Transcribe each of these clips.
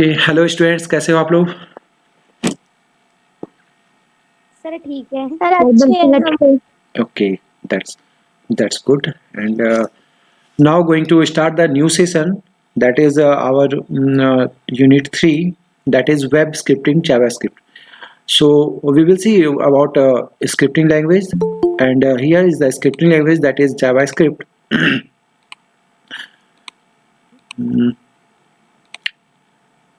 Okay, hello students, कैसे हो आप लोग? सर ठीक है। सर अच्छे हैं। Okay, that's good. And now going to start the new session. That is our unit 3. That is web scripting JavaScript. So we will see about scripting language. And here is the scripting language, that is JavaScript. Mm,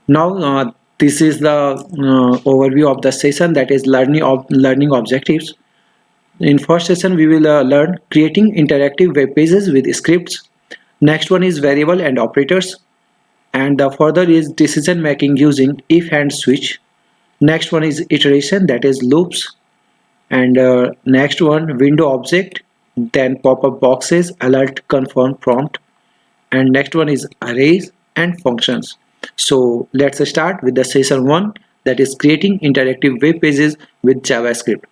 Now this is the overview of the session, that is learning objectives. In first session, we will learn creating interactive web pages with scripts. Next one is variable and operators. And the further is decision making using if and switch. Next one is iteration, that is loops. And next one, window object, then pop-up boxes, alert, confirm, prompt. And next one is arrays and functions. So let's start with the session 1, that is creating interactive web pages with JavaScript.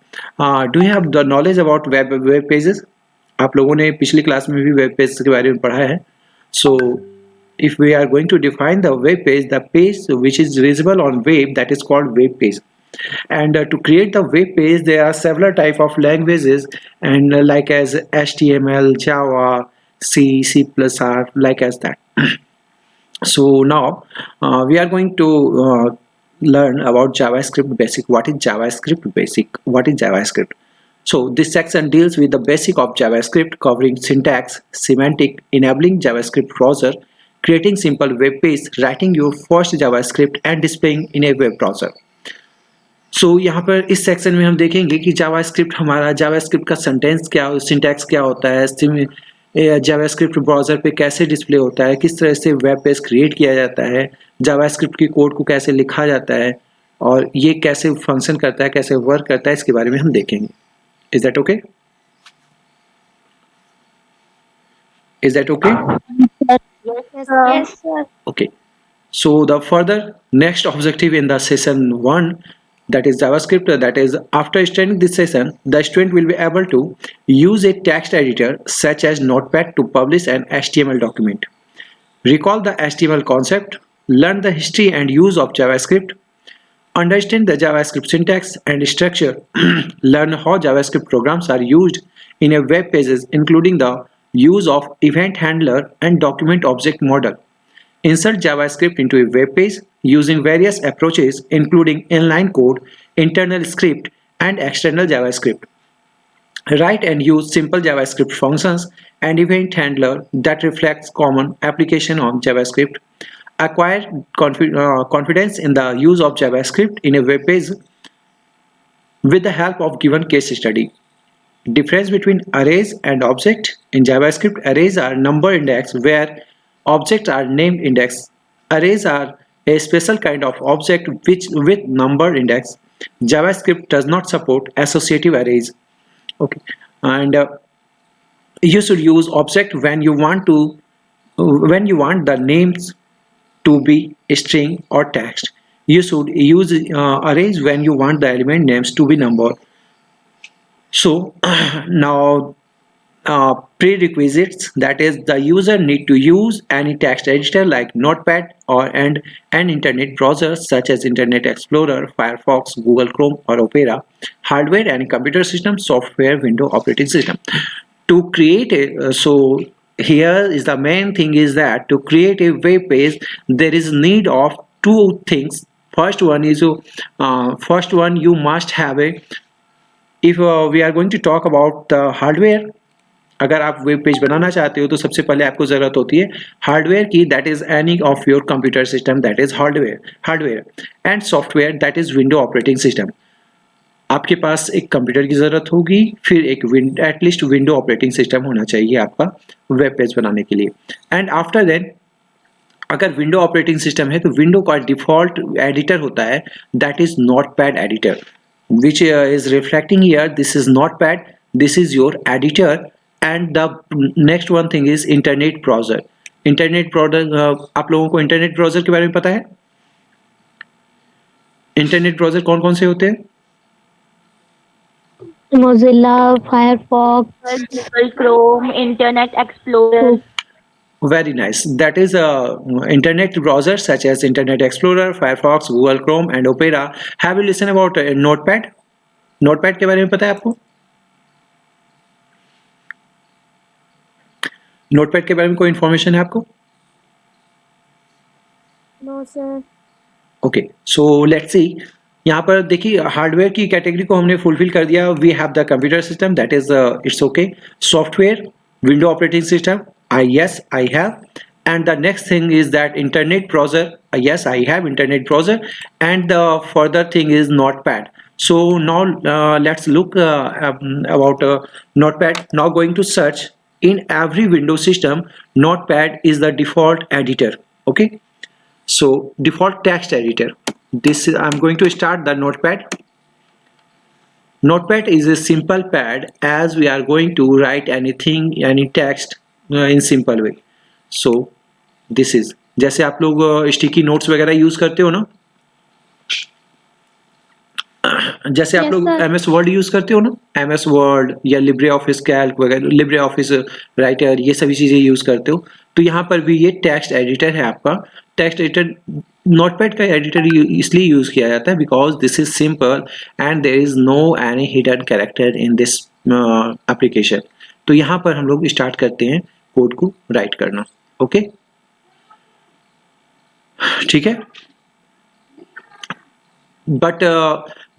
Do you have the knowledge about web pages? आप लोगों ने पिछली class में भी web page के बारे में पढ़ा है. So if we are going to define the web page, the page which is visible on web, that is called web page. And to create the web page, there are several type of languages, and like as HTML, Java, C, C++, like as that. So now we are going to learn about JavaScript basic. What is JavaScript basic? What is JavaScript? So this section deals with the basic of JavaScript, covering syntax, semantic, enabling JavaScript browser, creating simple web page, writing your first JavaScript and displaying in a web browser. So यहाँ पर इस section में हम देखेंगे कि JavaScript हमारा JavaScript का syntax क्या होता है, जावास्क्रिप्ट ब्राउज़र पे कैसे डिस्प्ले होता है, किस तरह से वेब पेज क्रिएट किया जाता है, जावास्क्रिप्ट की कोड को कैसे लिखा जाता है और ये कैसे फंक्शन करता है, कैसे वर्क करता है, इसके बारे में हम देखेंगे. Is that okay? Is that okay? Yes, sir. Okay. So the further next objective in the session 1, that is JavaScript, that is after studying this session, the student will be able to use a text editor such as Notepad to publish an HTML document. Recall the HTML concept, learn the history and use of JavaScript, understand the JavaScript syntax and structure, learn how JavaScript programs are used in a web pages, including the use of event handler and document object model. Insert JavaScript into a web page using various approaches, including inline code, internal script, and external JavaScript. Write and use simple JavaScript functions and event handler that reflects common application on JavaScript. Acquire confidence in the use of JavaScript in a web page with the help of given case study. Difference between arrays and object. In JavaScript, arrays are number index where objects are named index. Arrays are a special kind of object which with number index. JavaScript does not support associative arrays. Okay, and you should use object when you want the names to be string or text. You should use arrays when you want the element names to be number. So now prerequisites, that is the user need to use any text editor like Notepad or an internet browser such as Internet Explorer, Firefox, Google Chrome or Opera. Hardware and computer system, software, window operating system. To create a here is the main thing is that to create a web page there is need of two things. First one you must have a, if we are going to talk about the hardware, अगर आप web page बनाना चाहते हो तो सबसे पहले आपको ज़रूरत होती है हार्डवेयर की, that is any of your computer system, that is hardware and software, that is window operating system. आपके पास एक कंप्यूटर की ज़रूरत होगी, फिर एक एटलीस्ट विंडो ऑपरेटिंग सिस्टम होना चाहिए आपका वेब पेज बनाने के लिए. एंड आफ्टर दैट अगर विंडो ऑपरेटिंग सिस्टम है तो विंडो का डिफ़ॉल्ट एडिटर होता है, that is notepad editor, which is reflecting here. This is Notepad, this is your editor, and the next one thing is internet browser. Internet browser, आप लोगों को internet browser के बारे में पता है? इंटरनेट ब्राउज़र कौन कौन से होते हैं? Mozilla, Firefox, Google Chrome, Internet Explorer. Very nice. That is internet browsers such as Internet Explorer, Firefox, Google Chrome, and Opera. Have you listened about Notepad? Notepad के बारे में पता है आपको? Notepad के बारे में कोई इन्फॉर्मेशन है आपको? No sir. Okay, so let's see. यहाँ पर देखिए हार्डवेयर की कैटेगरी को हमने फुलफिल कर दिया. We have the computer system, that is it's okay. Software, window operating system, yes I have. And the next thing is that internet browser, yes I have internet browser. And the further thing is Notepad. So now let's look about Notepad. Now going to search. In every Windows system, Notepad is the default editor. Okay, so default text editor. This is, I'm going to start the Notepad. Notepad is a simple pad as we are going to write anything, any text in simple way. So this is, जैसे आप लोग sticky notes वगैरह use करते हो ना, जैसे आप Yes, लोग sir. MS वर्ड यूज करते हो ना, MS वर्ड या लिब्रे ऑफिस कैल्क वगैरह, लिब्रे ऑफिस राइटर, ये सभी चीजें यूज करते हो. तो यहाँ पर भी ये टेक्स्ट एडिटर है आपका. टेक्स्ट एडिटर नोटपैड का एडिटर इसलिए यूज किया जाता है because this is simple and there is no any hidden character in this application. तो यहाँ पर हम लोग स्टार्ट करते हैं कोड को राइट करना. ओके, ठीक है. But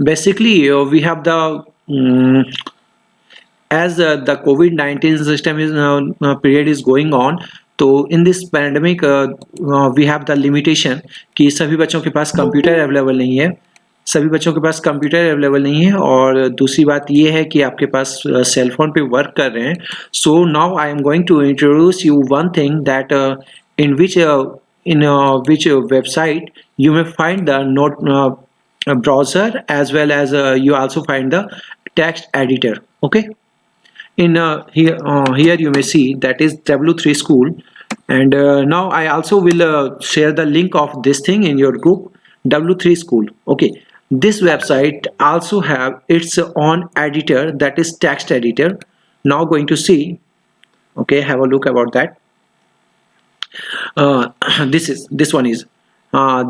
basically we have the as the COVID-19 system is period is going on. तो in this pandemic we have the limitation कि सभी बच्चों के पास कंप्यूटर अवेलेबल नहीं है. सभी बच्चों के पास कंप्यूटर अवेलेबल नहीं है. और दूसरी बात ये है कि आपके पास सेल फोन पे वर्क कर रहे हैं. So now I am going to introduce you one thing that in which website you may find the note browser as well as you also find the text editor. Okay, in here you may see that is W3 School. And now I also will share the link of this thing in your group, W3 School. Okay, this website also have its own editor, that is text editor. Now going to see, okay, have a look about that. This one is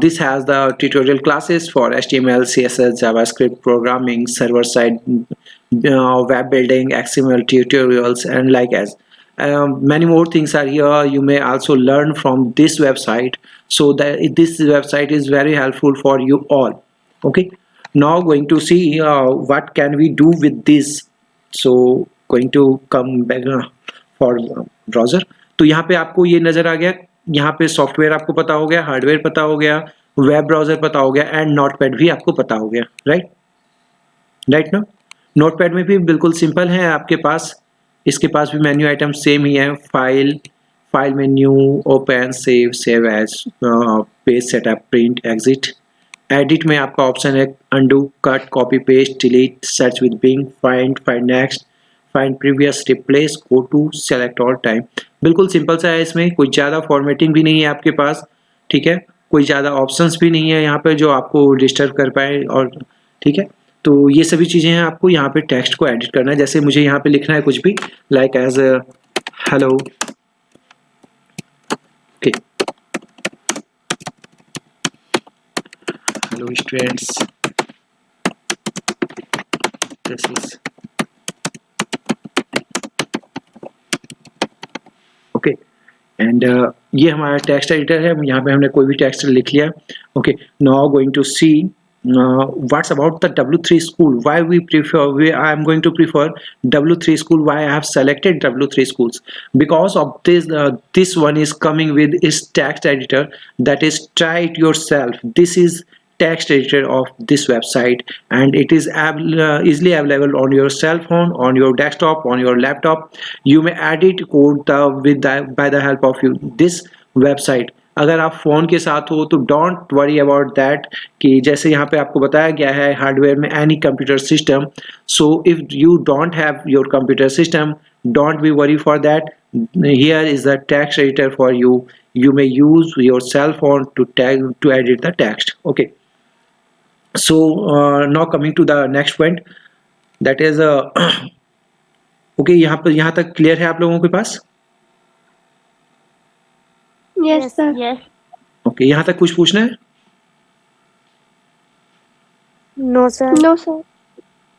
this has the tutorial classes for HTML, CSS, JavaScript programming, server side web building, XML tutorials, and like as many more things are here. You may also learn from this website, so that this website is very helpful for you all. Okay, now going to see what can we do with this. So going to come back for browser. तो यहाँ पे आपको ये नजर आ गया. यहाँ पे software आपको पता हो गया, हार्डवेयर पता हो गया, वेब ब्राउजर पता हो गया, एंड नोटपैड भी आपको पता हो गया. राइट ना. नोटपैड में भी बिल्कुल सिंपल है आपके पास. इसके पास भी मेन्यू आइटम सेम ही है. File menu, open, save as, page setup, print, exit. Edit में आपका ऑप्शन है undo, cut, copy, paste, delete, search with Bing, find next, find previous, replace, go to, select all time. बिल्कुल simple सा है. इसमें कोई ज़्यादा फॉर्मेटिंग भी नहीं है आपके पास. ठीक है, कोई ज़्यादा ऑप्शंस भी नहीं है यहाँ पे जो आपको डिस्टर्ब कर पाए. और ठीक है, तो ये सभी चीज़ें हैं. आपको यहाँ पे टेक्स्ट को एडिट करना है. जैसे मुझे यहाँ पे लिखना है कुछ भी, like as hello. Okay, hello students, this is okay. And ये हमारा टेक्स्ट एडिटर है. यहाँ पे हमने कोई भी टेक्स्ट लिख लिया. Okay, now going to see what's about the W3 School. Why I am going to prefer W3 School. Why I have selected W3 Schools, because of this one is coming with its text editor, that is try it yourself. This is text editor of this website, and it is easily available on your cell phone, on your desktop, on your laptop. You may edit code by the help of this website. अगर आप phone के साथ हो तो don't worry about that, कि जैसे यहाँ पे आपको बताया गया है हार्डवेयर में any computer system. So if you don't have your computer system, don't be worry for that. Here is the text editor for you. You may use your cell phone to edit the text. Okay, so now coming to the next point, that is okay, यहाँ तक clear है आप लोगों के पास? Yes, sir. Yes. Okay, यहाँ तक कुछ पूछना है? No, sir. No, sir.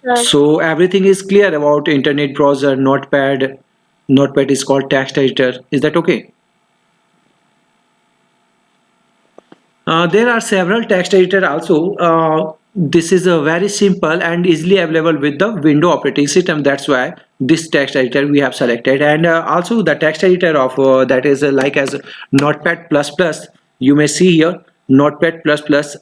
Sir. So everything is clear about internet browser, notepad. Notepad is called text editor. Is that okay? There are several text editor also. This is a very simple and easily available with the Windows operating system. That's why this text editor we have selected. And also the text editor of that is like as Notepad++. You may see here Notepad++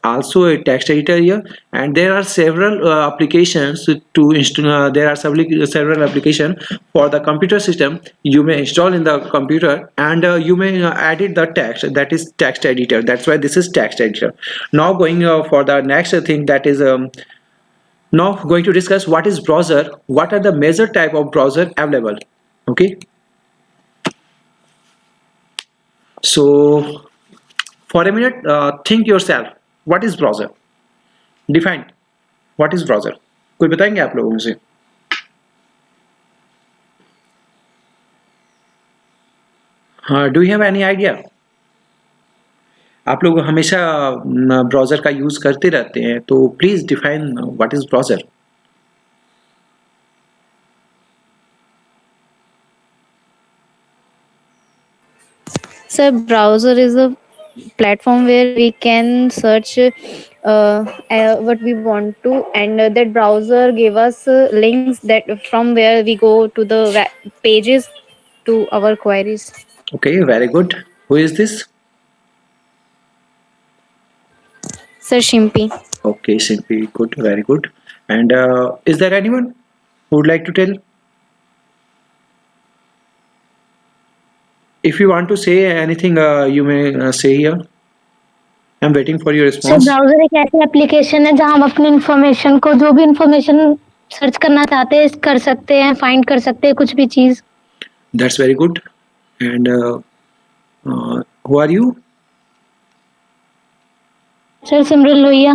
also a text editor here, and there are several applications to install. There are several applications for the computer system you may install in the computer, and you may edit the text. That is text editor. That's why this is text editor. Now going for the next thing, that is now going to discuss what is browser. What are the major type of browser available? Okay. So for a minute, think yourself. What is browser? Define. What is browser? कोई बताएंगे आप लोगों में से? Do you have any idea? आप लोग हमेशा browser का यूज करते रहते हैं, तो please define what is browser. So browser is a platform where we can search what we want to, and that browser gave us links that from where we go to the pages to our queries. Okay, very good. Who is this? Sir Shimpi. Okay, simply good, very good. And is there anyone who would like to tell? If you want to say anything, you may say here. I'm waiting for your sir response. Browser एक ऐसी application है जहां हम अपनी information को, जो भी information search करना चाहते हैं, कर सकते हैं, फाइंड कर सकते हैं कुछ भी चीज. That's very good. And who are you? Sir Simran Lohia.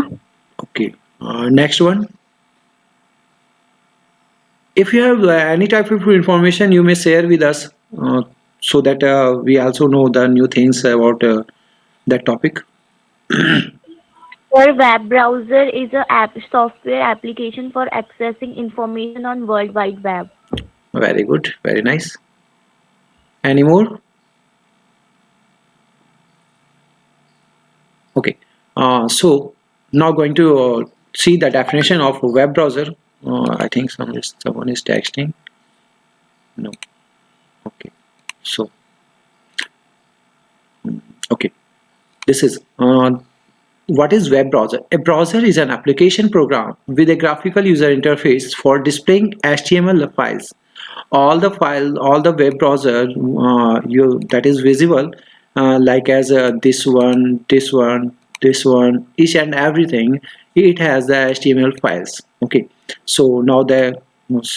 Okay. Next one. If you have any type of information, you may share with us so that we also know the new things about that topic. Sir, web browser is a software application for accessing information on World Wide Web. Very good. Very nice. Any more? Okay. So now going to see the definition of a web browser. I think someone is texting. No. Okay. So okay. This is what is web browser? A browser is an application program with a graphical user interface for displaying HTML files. All the web browser that is visible, like as this one, each and everything, it has the HTML files. Okay, so now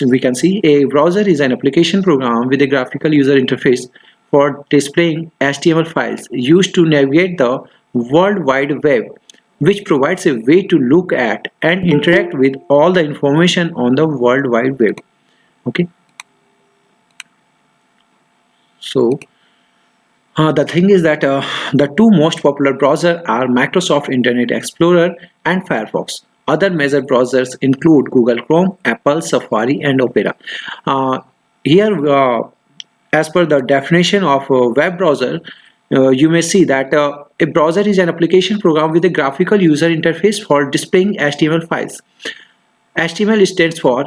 we can see a browser is an application program with a graphical user interface for displaying HTML files used to navigate the World Wide Web, which provides a way to look at and interact with all the information on the World Wide Web. Okay. So the thing is that the two most popular browsers are Microsoft Internet Explorer and Firefox. Other major browsers include Google Chrome, Apple, Safari, and Opera. Here, as per the definition of a web browser, you may see that a browser is an application program with a graphical user interface for displaying HTML files. HTML stands for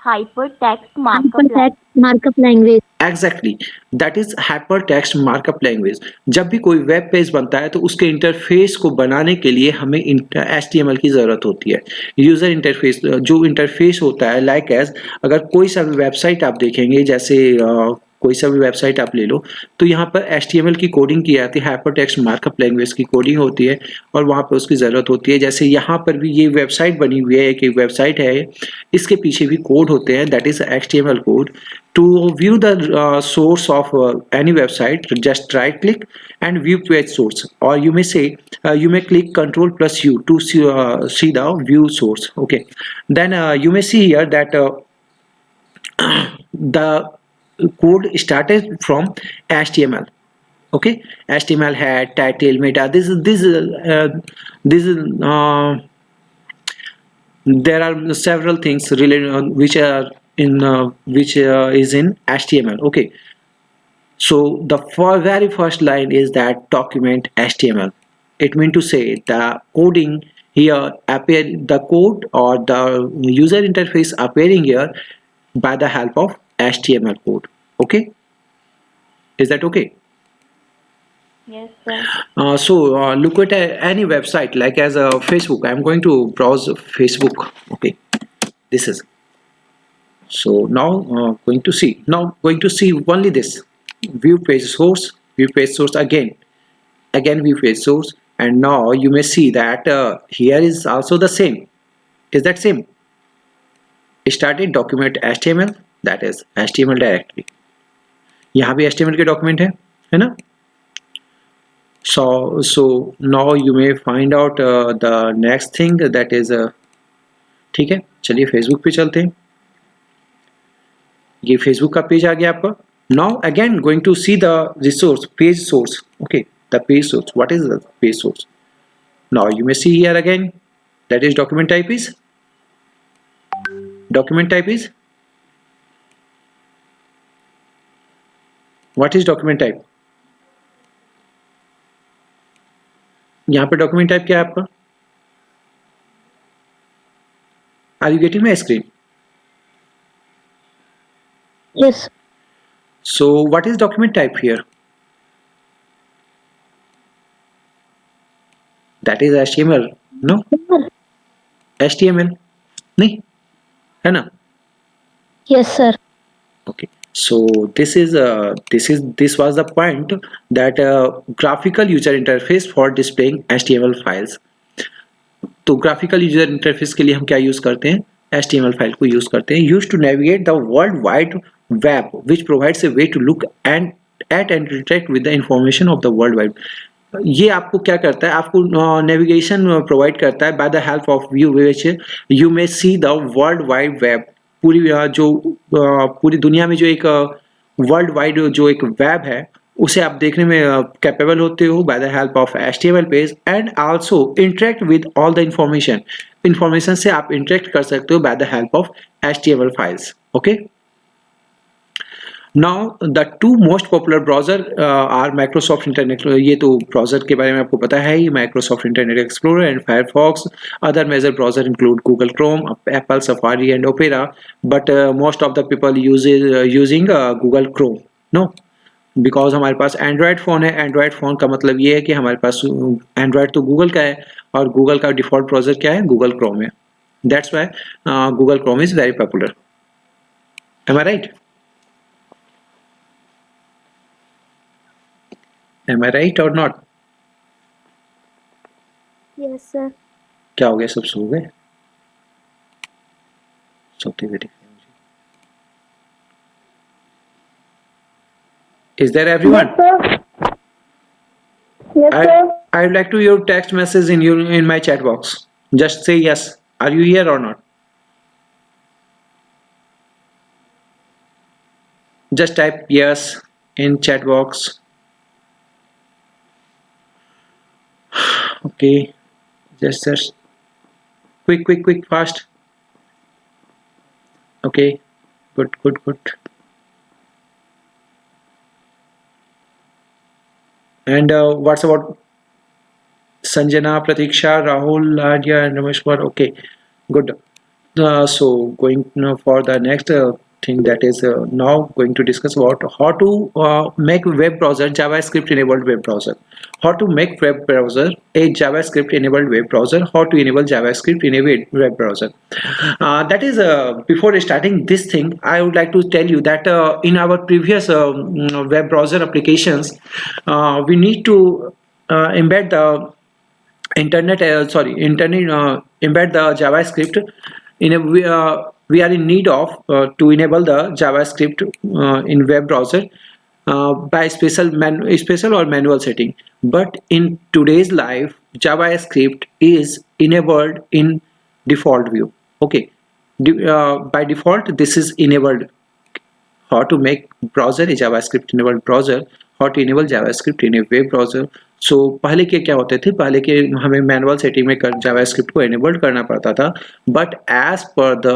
Hypertext Markup Language. Hypertext markup language. Exactly, that is hypertext markup language. जब भी कोई web page बनता है तो उसके interface को बनाने के लिए हमें HTML की ज़रूरत होती है. यूज़र इंटरफेस, जो इंटरफेस होता है, लाइक एज अगर कोई सा भी वेबसाइट आप देखेंगे, जैसे कोई सा भी वेबसाइट आप ले लो, तो यहाँ पर HTML की कोडिंग की जाती है, हाइपरटेक्स्ट मार्कअप लैंग्वेज की कोडिंग होती है, और वहाँ पर उसकी ज़रूरत होती है. जैसे यहाँ पर भी ये वेबसाइट बनी हुई है, एक वेबसाइट है, इसके पीछे भी कोड होते हैं, that is HTML code. To view the source of any website, just right click and view page source, or you may say you may click Ctrl+U to see the view source. Okay, then you may see here that the code started from HTML. Okay, HTML had title, meta. This is there are several things related which are in which is in HTML. Okay, so the very first line is that document HTML. It means to say the coding here appear the code or the user interface appearing here by the help of HTML code. Okay, is that okay? Yes, sir. So look at any website like as a Facebook. I'm going to browse Facebook. Okay, this is so now going to see only this view page source again view page source, and now you may see that here is also the same. Is that same? Started document HTML, that is HTML directory. यहाँ भी HTML के document है ना? So now you may find out the next thing that is ठीक है, चलिए Facebook पे चलते हैं. ये फेसबुक का पेज आ गया आपका. Now again going to see the resource page source. Okay, the page source. What is the page source? Now you may see here again that is document type is what is document type? यहाँ पे document type क्या है आपका? Are you getting my screen? Yes. So what is document type here? That is HTML. No? HTML नहीं है ना? Yes, sir. Okay, so this was the point that graphical user interface for displaying HTML files. तो graphical user interface के लिए हम क्या use करते हैं? HTML फाइल को यूज करते हैं. Used to navigate the world wide web, which provides a way to look and at and interact with the information of the world wide. ये आपको क्या करता है? आपको नेविगेशन प्रोवाइड करता है bye the help of view which you may see the world wide web. पूरी जो पूरी दुनिया में जो एक वर्ल्ड वाइड जो एक वेब है उसे आप देखने में कैपेबल होते हो by the help of HTML page, and also interact with all the information से आप इंटरेक्ट कर सकते हो by the help of HTML files. Okay, now the two most popular browser are Microsoft Internet. ये तो browser के बारे में आपको पता है ही, Microsoft Internet Explorer and Firefox. Other major browser include Google Chrome, Apple Safari and Opera, but most of the people using Google Chrome. No, because हमारे पास एंड्रॉयड फ़ोन है. एंड्रॉयड फ़ोन का मतलब ये है कि हमारे पास एंड्रॉयड तो गूगल का है और गूगल का डिफ़ॉल्ट ब्राउज़र क्या है? गूगल क्रोम है. That's why Google Chrome is very popular. Am I right? Am I right or not? Yes, sir. क्या हो गया? सब सो गए? सोते हुए दिख रहे हैं मुझे. Is there everyone? Yes, sir. I would like to your text message in my chat box. Just say yes. Are you here or not? Just type yes in chat box. Okay, just quick fast. Okay, good. And what's about Sanjana, Pratiksha, Rahul, Nadia and Ramesh Kumar? Okay, good. So going for the next thing, that is now going to discuss about how to make web browser JavaScript enabled web browser. How to make web browser a JavaScript enabled web browser. How to enable JavaScript in a web browser. That is before starting this thing, I would like to tell you that in our previous web browser applications, we need to embed the embed the JavaScript in a we are in need of to enable the JavaScript in web browser by special or manual setting. But in today's life, JavaScript is enabled in default view. Okay, by default this is enabled. how to make browser a JavaScript enabled browser, how to enable JavaScript in a web browser. So पहले के क्या होते थे, पहले के हमें manual setting में JavaScript को enabled करना पड़ता था, but as per the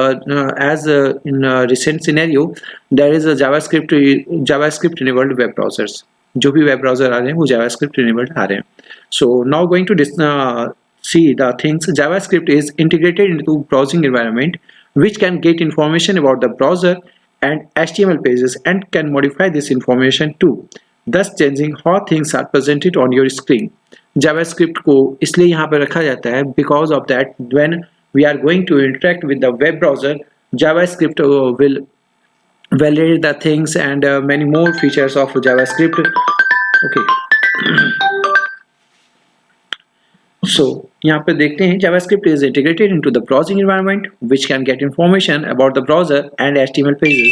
in recent scenario there is a JavaScript enabled web browsers. जो भी वेब ब्राउजर आ रहे हैं वो JavaScript enabled आ रहे हैं. So now going to see the things. JavaScript is integrated into browsing environment which can get information about the browser and HTML pages and can modify this information too, thus changing how things are presented on your screen. JavaScript को इसलिए यहाँ पर रखा जाता है because of that when we are going to interact with the web browser, JavaScript will validate the things and many more features of JavaScript. Okay. So यहाँ पे देखते हैं JavaScript is integrated into the browsing environment which can get information about the browser and HTML pages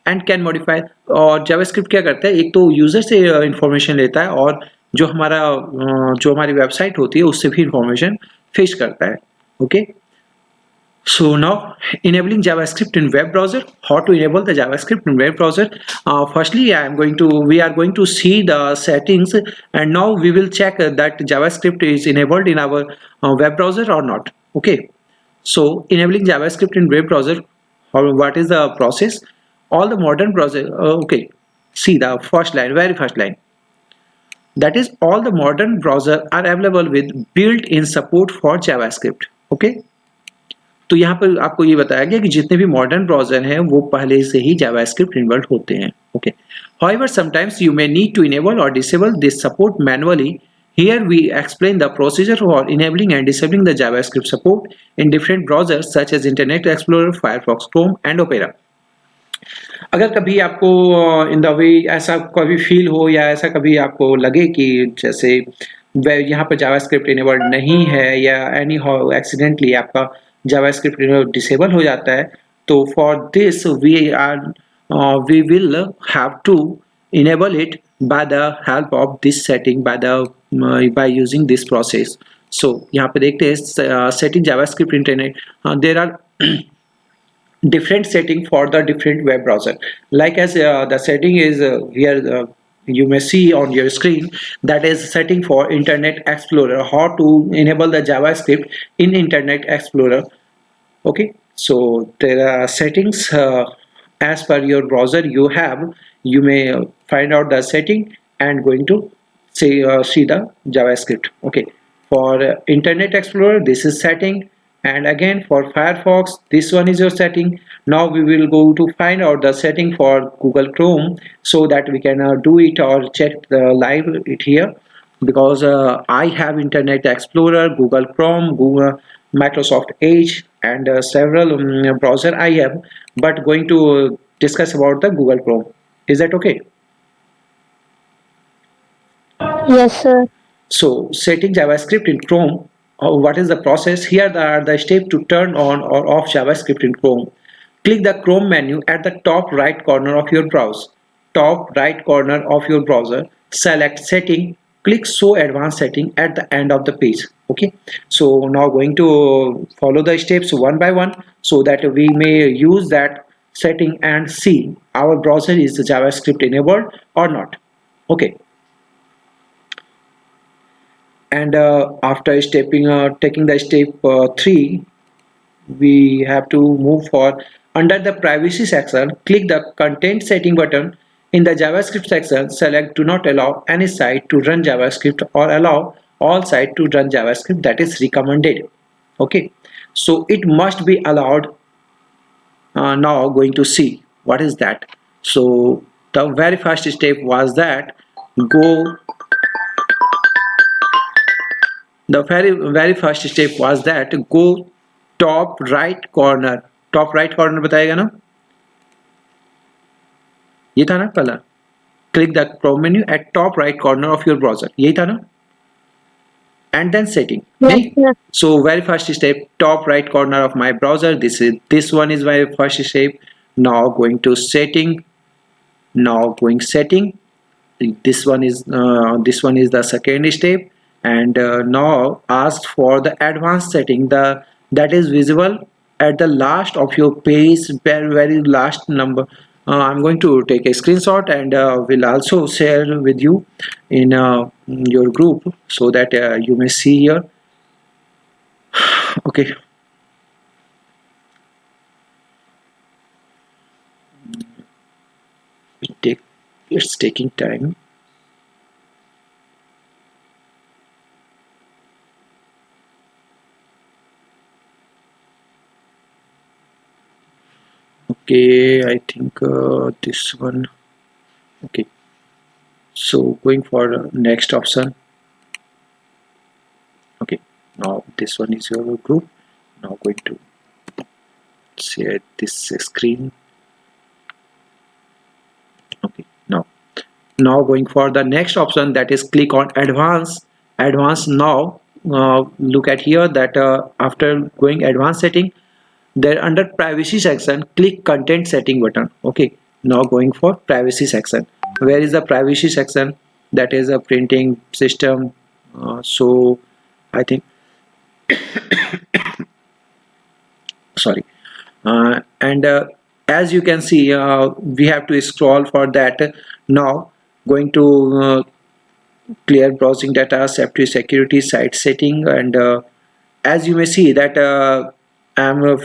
and can modify. और JavaScript क्या करता है, एक तो यूजर से इंफॉर्मेशन लेता है और जो हमारी वेबसाइट होती है उससे भी इंफॉर्मेशन फेच करता है. Okay. So now enabling JavaScript in web browser. How to enable the JavaScript in web browser? Firstly, we are going to see the settings, and now we will check that JavaScript is enabled in our web browser or not. Okay. So enabling JavaScript in web browser. What is the process? All the modern browser. Okay. See the first line, very first line. That is all the modern browser are available with built-in support for JavaScript. Okay. तो यहाँ पर आपको ये बताया गया कि जितने भी मॉडर्न ब्राउज़र हैं वो पहले से ही जावास्क्रिप्ट इन्वॉल्व होते हैं. Okay. However, sometimes you may need to enable or disable this support manually. Here we explain the procedure for enabling and disabling the JavaScript support in different browsers such as Internet Explorer, Firefox, Chrome and Opera. अगर कभी आपको in the way ऐसा कभी feel हो या ऐसा कभी आपको लगे कि जैसे यहाँ पर जावास्क्रिप्ट इनेबल्ड नहीं है या एनी हाउ एक्सीडेंटली आपका जावास्क्रिप्ट डिसेबल हो जाता है, तो for this we will have to enable it by the help of this setting by using this process. So यहाँ पे देखते हैं setting JavaScript internet. There are different setting for the different web browser. Like as the setting is here. You may see on your screen that is setting for Internet Explorer, how to enable the JavaScript in Internet Explorer. Okay, so there are settings as per your browser you have. You may find out the setting and going to see the JavaScript. Okay, for Internet Explorer this is setting, and again for Firefox this one is your setting. Now we will go to find out the setting for Google Chrome so that we can do it or check the live it here, because I have Internet Explorer, Google Chrome, Microsoft Edge and several browser I have, but going to discuss about the Google Chrome. Is that okay? Yes, sir. So setting JavaScript in Chrome. What is the process? Here are the steps to turn on or off JavaScript in Chrome. Click the Chrome menu at the top right corner of your browser. Top right corner of your browser. Select setting. Click show advanced setting at the end of the page. Okay. So now going to follow the steps one by one so that we may use that setting and see our browser is the JavaScript enabled or not. Okay. And after taking the step 3, we have to move for under the privacy section. Click the content setting button in the JavaScript section. Select do not allow any site to run JavaScript or allow all sites to run JavaScript, that is recommended. Okay, so it must be allowed. Now going to see what is that. So the very first step was that the very first step was that go top right corner. Top right corner बताएगा ना, ये था ना पहला. Click the Chrome menu at top right corner of your browser. यही था ना. And then setting. Yes, sir. So very first step, top right corner of my browser. This one is my first step. Now going to setting. Now going setting. This one is the second step. And now ask for the advanced setting, that is visible at the last of your page, very last number I'm going to take a screenshot and will also share with you in your group so that you may see here. Okay. It's taking time. Okay, I think this one. Okay, so going for next option. Okay, now this one is your group. Now going to share this screen. Okay, now going for the next option, that is click on advanced. Now look at here that after going advanced setting, there under privacy section, click content setting button. Okay, now going for privacy section. Where is the privacy section? That is a printing system. So I think sorry, and as you can see, we have to scroll for that. Now going to clear browsing data, safety, security, site setting, and as you may see that I'm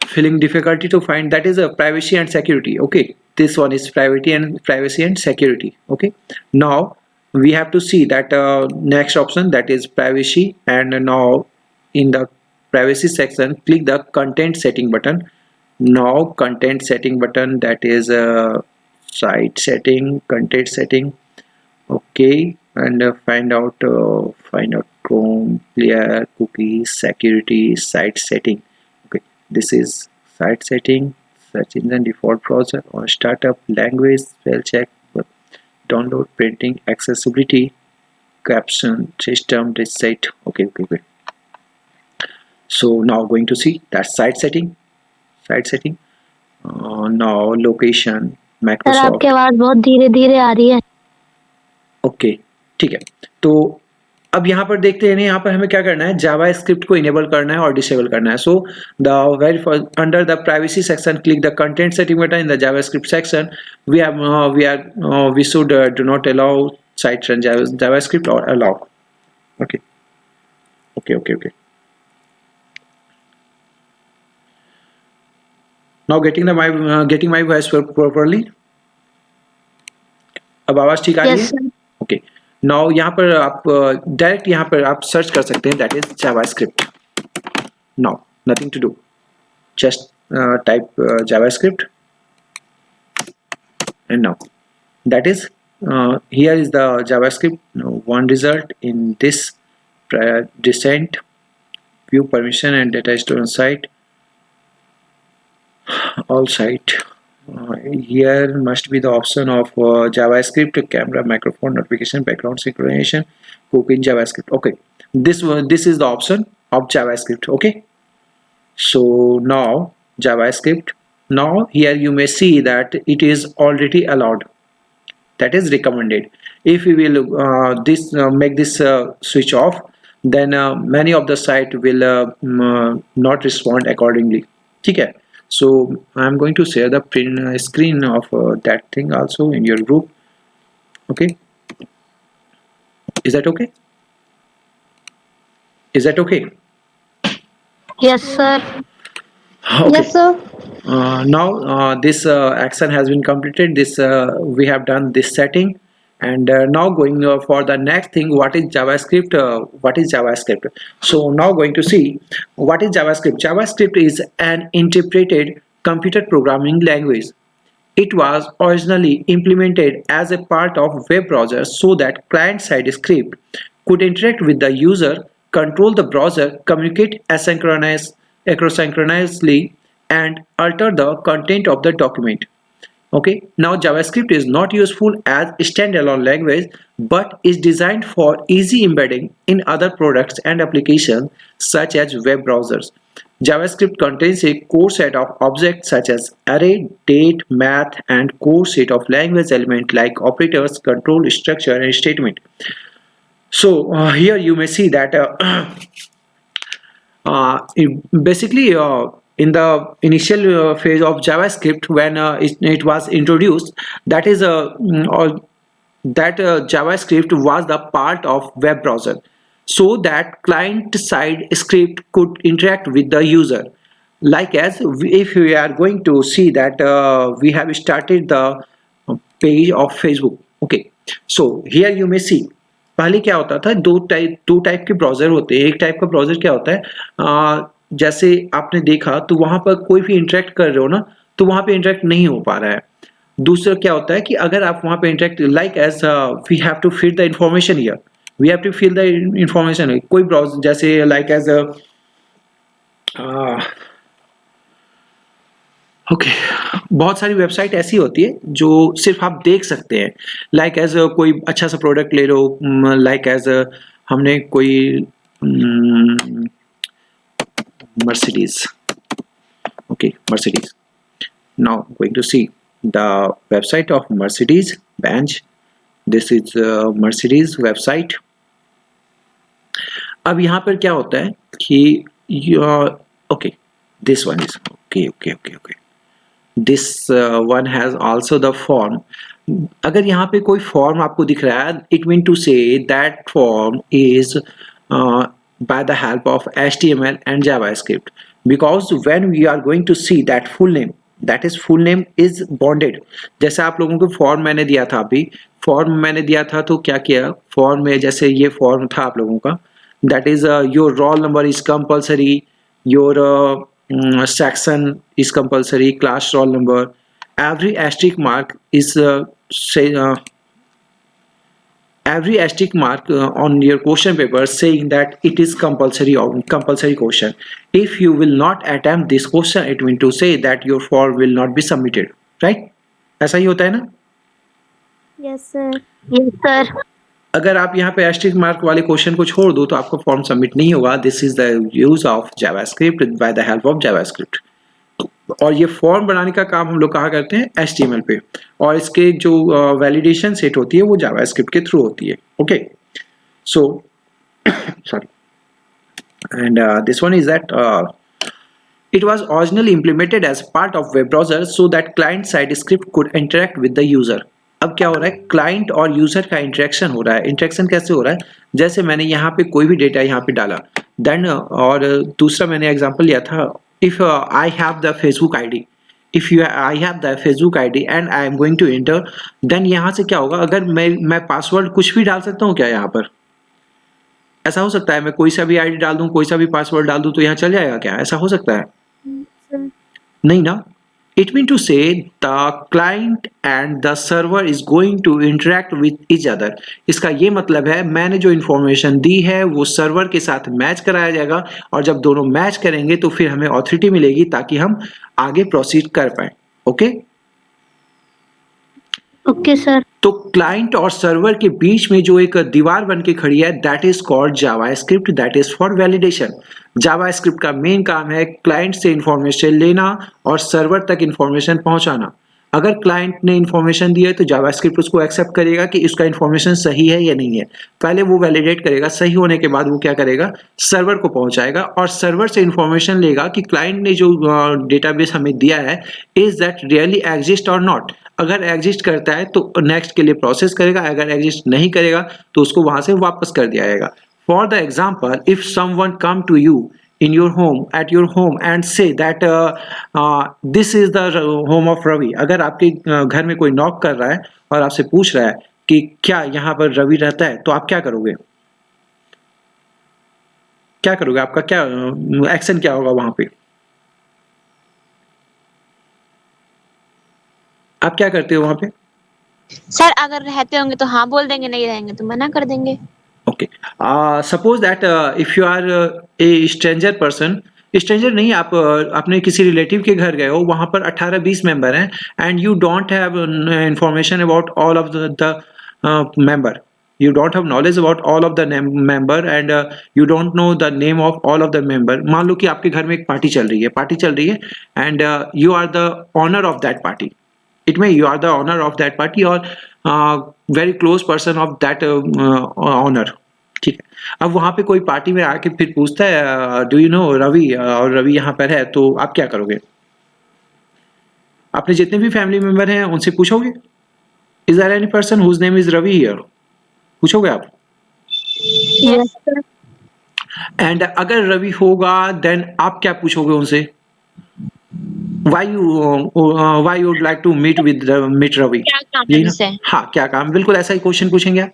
feeling difficulty to find, that is a privacy and security. Okay, this one is privacy and security. Okay, now we have to see that next option, that is privacy, and now in the privacy section, click the content setting button. Now content setting button, that is site setting, content setting. Okay, and find out Chrome, clear cookies, security, site setting. Okay, this is site setting, search engine default browser, or startup, language, spell check, download, printing, accessibility, caption, system, reset. Okay. So now going to see that site setting. Now location, sir Microsoft. आपकी आवाज बहुत धीरे धीरे आ रही है. Okay, ठीक है. तो अब यहाँ पर देखते हैं, यहाँ पर हमें क्या करना है, जावा स्क्रिप्ट को इनेबल करना है और डिसेबल करना है. So the very first under the privacy section, click the content setting button in the JavaScript section. We should do not allow site run JavaScript और allow. Okay. Now getting my voice properly. अब आवाज ठीक आ रही Yes, है? sir. Okay. Now यहाँ पर आप direct यहाँ पर आप सर्च कर सकते हैं, that is JavaScript. Now nothing to do, just type JavaScript and now that is here is the JavaScript. One result in this descent, view permission and data store on site, all site. Here must be the option of JavaScript, camera, microphone, notification, background synchronization, cooking JavaScript. Okay, this is the option of JavaScript. Okay, so now JavaScript. Now here you may see that it is already allowed, that is recommended. If we will make this switch off, then many of the site will not respond accordingly. Okay, so I'm going to share the print screen of that thing also in your group. Okay, is that okay? Yes, sir. Okay. Yes, sir. Now this action has been completed. This we have done this setting, and now going for the next thing, what is JavaScript? So now going to see what is JavaScript. JavaScript is an interpreted computer programming language. It was originally implemented as a part of web browsers so that client-side script could interact with the user, control the browser, communicate asynchronously, and alter the content of the document. Okay, now JavaScript is not useful as a standalone language, but is designed for easy embedding in other products and applications such as web browsers. JavaScript contains a core set of objects such as array, date, math, and core set of language elements like operators, control, structure, and statement. So here you may see that basically in the initial phase of JavaScript when it was introduced, that is JavaScript was the part of web browser, so that client side script could interact with the user. Like as if we are going to see that we have started the page of Facebook. Okay, so here you may see, पहले क्या होता था, दो type के browser होते हैं. एक type का ब्राउजर क्या होता है, जैसे आपने देखा तो वहां पर कोई भी इंटरेक्ट कर रहे हो ना, तो वहां पे इंटरेक्ट नहीं हो पा रहा है. दूसरा क्या होता है कि अगर आप वहां पे interact, like as we have to fill the information here, we have to fill the information. कोई ब्राउजर जैसे लाइक एज ओके, बहुत सारी वेबसाइट ऐसी होती है जो सिर्फ आप देख सकते हैं. लाइक एज कोई अच्छा सा प्रोडक्ट ले लो, लाइक एज हमने कोई Mercedes. Okay, Mercedes. Now going to see the website of Mercedes Benz. This is Mercedes website. अब यहाँ पर क्या होता है कि okay, this one is okay okay okay okay. This one has also the form. अगर यहाँ पे कोई फॉर्म आपको दिख रहा है, it mean to say that form is by the help of HTML and JavaScript, because when we are going to see that full name, that is full name is bonded. जैसे आप लोगों को form मैंने दिया था, अभी form मैंने दिया था तो क्या किया फॉर्म में, जैसे ये फॉर्म था आप लोगों का, that is your roll number is compulsory, your section is compulsory, class roll number, every asterisk mark is every asterisk mark on your question paper saying that it is compulsory or compulsory question. If you will not attempt this question, it means to say that your form will not be submitted, right? ऐसा ही होता है ना? Yes, sir. Yes sir. अगर आप यहाँ पे asterisk mark वाले question को छोड़ दो तो आपका फॉर्म सबमिट नहीं होगा. This is the use of JavaScript bye the help of JavaScript. और ये फॉर्म बनाने का काम हम लोग कहाँ करते हैं, HTML पे, और इसके जो वैलिडेशन सेट होती है वो जावास्क्रिप्ट के थ्रू होती है. Okay, so sorry, and this one is that it was originally implemented as part of web browser so that client side script could interact with the user. अब क्या हो रहा है, क्लाइंट और यूजर का इंटरेक्शन हो रहा है. इंटरेक्शन कैसे हो रहा है, जैसे मैंने यहाँ पे कोई भी डेटा यहाँ पे डाला, देन और दूसरा मैंने एग्जांपल लिया था, if I have the Facebook ID, if you I have the Facebook ID and I am going to enter, then यहाँ से क्या होगा, अगर मैं पासवर्ड कुछ भी डाल सकता हूँ क्या, यहाँ पर ऐसा हो सकता है मैं कोई सा भी आईडी डाल दूँ, कोई सा भी पासवर्ड डाल दूँ तो यहाँ चल जाएगा क्या, ऐसा हो सकता है? नहीं ना. It means to say the client and the server is going to interact with each other. इसका ये मतलब है मैंने जो इन्फॉर्मेशन दी है वो सर्वर के साथ मैच कराया जाएगा, और जब दोनों मैच करेंगे तो फिर हमें ऑथोरिटी मिलेगी ताकि हम आगे प्रोसीड कर पाए. Okay okay sir. तो क्लाइंट और सर्वर के बीच में जो एक दीवार बन के खड़ी है, that is called JavaScript, that is for validation. JavaScript का मेन काम है क्लाइंट से इंफॉर्मेशन लेना और सर्वर तक इंफॉर्मेशन पहुंचाना. अगर क्लाइंट ने इंफॉर्मेशन दी है तो जावास्क्रिप्ट उसको एक्सेप्ट करेगा कि इसका इंफॉर्मेशन सही है या नहीं है. पहले वो वैलिडेट करेगा, सही होने के बाद वो क्या करेगा, सर्वर को पहुंचाएगा और सर्वर से इंफॉर्मेशन लेगा कि क्लाइंट ने जो डेटाबेस हमें दिया है, इज दैट रियली एग्जिस्ट और नॉट. अगर एग्जिस्ट करता है तो नेक्स्ट के लिए प्रोसेस करेगा, अगर एग्जिस्ट नहीं करेगा तो उसको वहां से वापस कर दिया जाएगा. For the example, if someone come to you in your home, at your home, and say that this is the home of Ravi. अगर आपके घर में कोई नॉक कर रहा है और आपसे पूछ रहा है कि क्या यहाँ पर रवि रहता है, तो आप क्या करोगे, क्या करोगे, आपका क्या एक्शन क्या होगा वहां पे, आप क्या करते हो वहां पे? सर अगर रहते होंगे तो हाँ बोल देंगे, नहीं रहेंगे तो मना कर देंगे. Okay, suppose that if you are a stranger person, stranger नहीं, आप अपने किसी रिलेटिव के घर गए हो, वहां पर 18-20 मेंबर हैं, and you don't have information about all of the member, you don't have knowledge about all of the member, and you don't know the name of all of the member. मान लो कि आपके घर में एक party चल रही है and you are the owner of that party. It may you are the owner of that party or very close person of that owner. ठीक है। अब वहां पे कोई पार्टी में आके फिर पूछता है डू यू नो रवि, और रवि यहाँ पर है, तो आप क्या करोगे? अपने जितने भी फैमिली मेंबर हैं उनसे पूछोगे is there any person whose name is Ravi here, पूछोगे आप? Yes sir. एंड अगर रवि होगा देन आप क्या पूछोगे उनसे? Why you would like to meet Ravi, क्या काम है यही ना? उनसे? हाँ, क्या काम, बिल्कुल ऐसा ही क्वेश्चन पूछेंगे आप।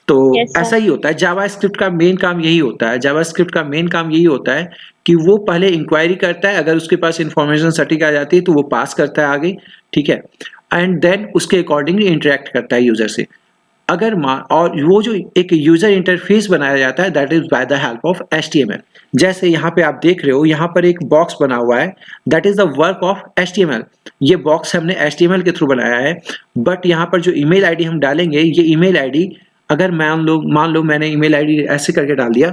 तो Yes, sir. ऐसा ही होता है, जावास्क्रिप्ट का मेन काम यही होता है, जावास्क्रिप्ट का मेन काम यही होता है कि वो पहले इंक्वायरी करता है, अगर उसके पास इंफॉर्मेशन सटीक आ जाती है तो वो पास करता है आगे, ठीक है, एंड देन उसके अकॉर्डिंगली इंटरेक्ट करता है यूजर से। अगर और वो जो एक यूजर इंटरफेस बनाया जाता है that is by the help of HTML। जैसे यहाँ पे आप देख रहे हो, यहाँ पर एक बॉक्स बना हुआ है, that is the work of HTML। ये बॉक्स हमने HTML के थ्रू बनाया है, बट यहाँ पर जो ईमेल आईडी हम डालेंगे, ये ईमेल आईडी अगर मान लो मैंने ईमेल आईडी ऐसे करके डाल दिया,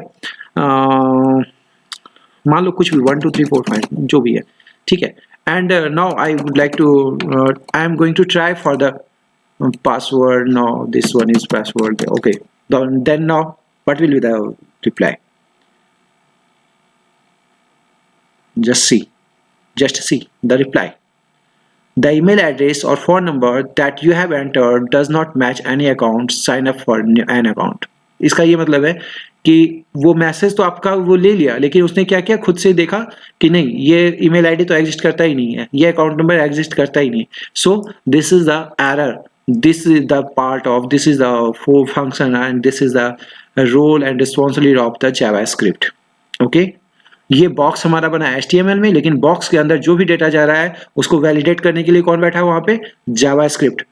मान लो कुछ भी 1 2 3 4 5 जो भी है, ठीक है, and now I would like to I am going to try for the password. No, this one is password. Okay, then now what will be the reply? Just see the reply. The email address or phone number that you have entered does not match any account. Sign up for an account. इसका ये मतलब है कि वो message तो आपका वो ले लिया, लेकिन उसने क्या किया, खुद से देखा कि नहीं, ये ईमेल आईडी तो एग्जिस्ट करता ही नहीं है, ये अकाउंट नंबर एग्जिस्ट करता ही नहीं। So this is the error, this is the part of, this is the function and this is the role and responsibility of the JavaScript. okay, ये box हमारा बना है HTML में, लेकिन बॉक्स के अंदर जो भी डेटा जा रहा है उसको वैलिडेट करने के लिए कौन बैठा है वहां पे? JavaScript।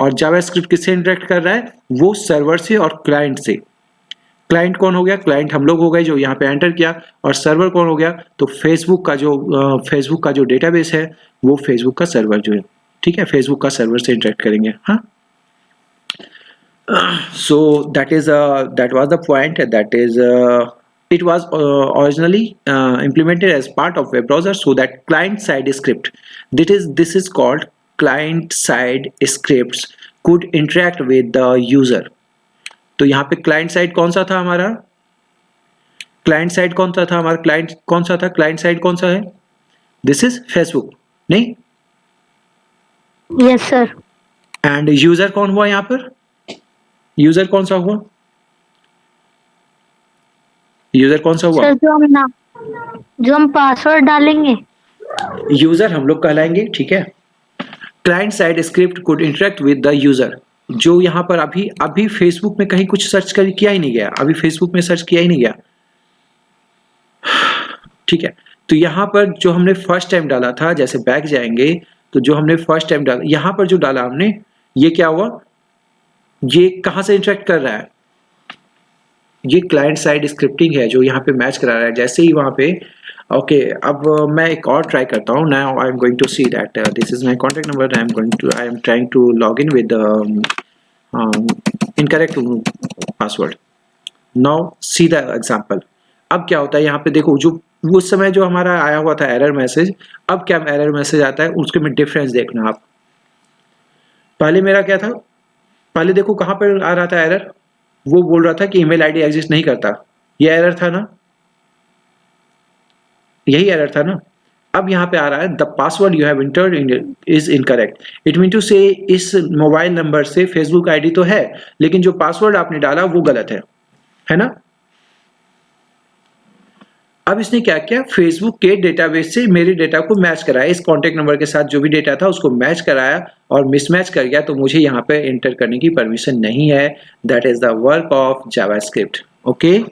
और JavaScript किससे इंटरेक्ट कर रहा है? वो सर्वर से और क्लाइंट से। क्लाइंट कौन हो गया? क्लाइंट हम लोग हो गए जो यहाँ पे एंटर किया, और सर्वर कौन हो गया? तो फेसबुक का जो डेटाबेस है वो फेसबुक का सर्वर जो है, ठीक है, फेसबुक का सर्वर से इंटरेक्ट करेंगे। हाँ, so that was the point, that is it was originally implemented as part of web browser, so that client side script, this is called client side scripts could interact with the user। तो यहाँ पे client side कौन सा था हमारा? Client side कौन सा था हमारा? क्लाइंट कौन सा था? क्लाइंट साइड कौन सा है? दिस इज फेसबुक, नहीं? Yes sir. एंड यूजर कौन हुआ यहाँ पर? यूजर कौन सा हुआ? यूजर कौन सा हुआ? सर जो हम पासवर्ड डालेंगे यूजर हम लोग कहलाएंगे, ठीक है। Client side script could interact with the user, जो यहाँ पर अभी फेसबुक में कहीं कुछ सर्च किया ही नहीं गया, अभी फेसबुक में सर्च किया ही नहीं गया, ठीक है। तो यहाँ पर जो हमने फर्स्ट टाइम डाला था, जैसे बैक जाएंगे तो जो हमने फर्स्ट टाइम डाला, यहाँ पर जो डाला हमने, ये क्या हुआ? ये कहाँ से इंटरेक्ट कर रहा है? ये क्लाइंट साइड स्क्रिप्टिंग है जो यहाँ पे मैच करा रहा है। जैसे ही वहाँ पे ओके, अब मैं एक और ट्राई करता हूँ। Now I am going to see that this is my contact number, I am trying to log in with incorrect password. Now see the example. अब क्या होता है यहाँ पे देखो, जो उस समय जो हमारा आया हुआ था एरर मैसेज, अब क्या एरर मैसेज आता है उसके में डिफरेंस देखना आप। पहले मेरा क्या था, पहले देखो कहाँ पर आ रहा था एरर, वो बोल रहा था कि ईमेल आईडी एग्जिस्ट नहीं करता, ये एरर था ना, यही एरर था ना। अब यहाँ पे आ रहा है the password you have entered is incorrect. It mean to say इस मोबाइल नंबर से फेसबुक आईडी तो है, लेकिन जो पासवर्ड आपने डाला वो गलत है ना। अब इसने क्या किया, फेसबुक के डेटाबेस से मेरे डेटा को मैच कराया, इस कॉन्टेक्ट नंबर के साथ जो भी डेटा था उसको मैच कराया और मिसमैच कर गया, तो मुझे यहाँ पे एंटर करने की परमिशन नहीं है। That is the work of JavaScript. Okay,